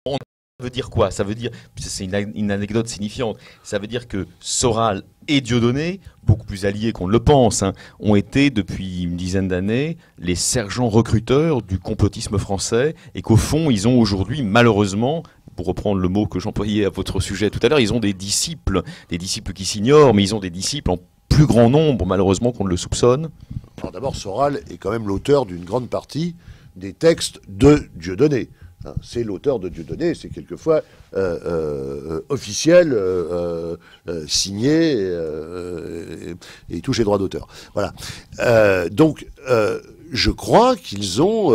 Ça veut dire quoi? Ça veut dire, c'est une anecdote signifiante, ça veut dire que Soral et Dieudonné, beaucoup plus alliés qu'on ne le pense, hein, ont été depuis une dizaine d'années les sergents recruteurs du complotisme français et qu'au fond, ils ont aujourd'hui, malheureusement, pour reprendre le mot que j'employais à votre sujet tout à l'heure, ils ont des disciples qui s'ignorent, mais ils ont des disciples en plus grand nombre, malheureusement, qu'on ne le soupçonne. Alors d'abord, Soral est quand même l'auteur d'une grande partie des textes de Dieudonné. Hein, c'est l'auteur de Dieudonné, c'est quelquefois officiel, signé et touche les droits d'auteur. Voilà. Donc, je crois qu'ils ont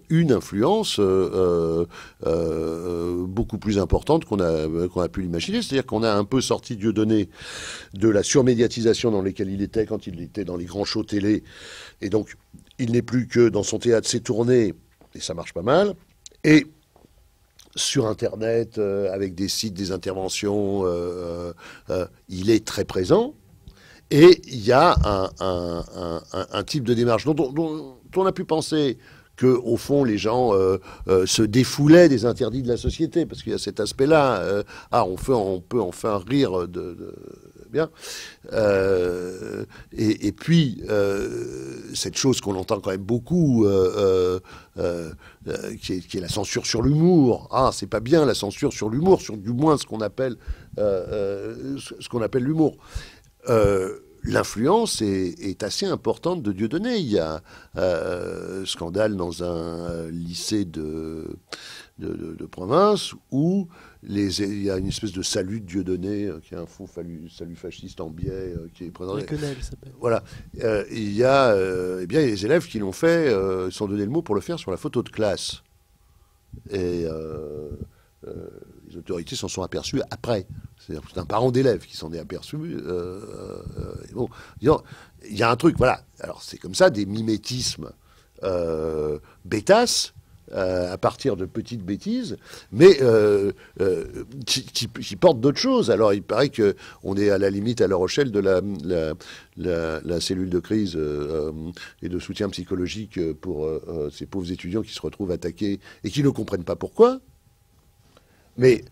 une influence beaucoup plus importante qu'on a pu l'imaginer. C'est-à-dire qu'on a un peu sorti Dieudonné de la surmédiatisation dans laquelle il était quand il était dans les grands shows télé. Et donc, il n'est plus que dans son théâtre, ses tournées, et ça marche pas mal. Et sur Internet, avec des sites, des interventions, il est très présent. Et il y a un type de démarche dont on a pu penser qu'au fond, les gens se défoulaient des interdits de la société, parce qu'il y a cet aspect-là. On peut en faire rire bien. Et puis, cette chose qu'on entend quand même beaucoup, qui est la censure sur l'humour. Ah, c'est pas bien la censure sur l'humour, sur du moins ce qu'on appelle l'humour. L'influence est assez importante de Dieudonné. Il y a scandale dans un lycée de province où il y a une espèce de salut de Dieudonné qui est un faux salut fasciste en biais qui est présenté. Voilà. Il y a eh bien, les élèves qui l'ont fait, se sont donné le mot pour le faire sur la photo de classe. Et les autorités s'en sont aperçues après. C'est-à-dire que c'est un parent d'élève qui s'en est aperçu. Bon, disons, il y a un truc, voilà. Alors c'est comme ça, des mimétismes bêtasses, à partir de petites bêtises, mais qui portent d'autres choses. Alors il paraît qu'on est à la limite à La Rochelle de la cellule de crise et de soutien psychologique pour ces pauvres étudiants qui se retrouvent attaqués et qui ne comprennent pas pourquoi. Mais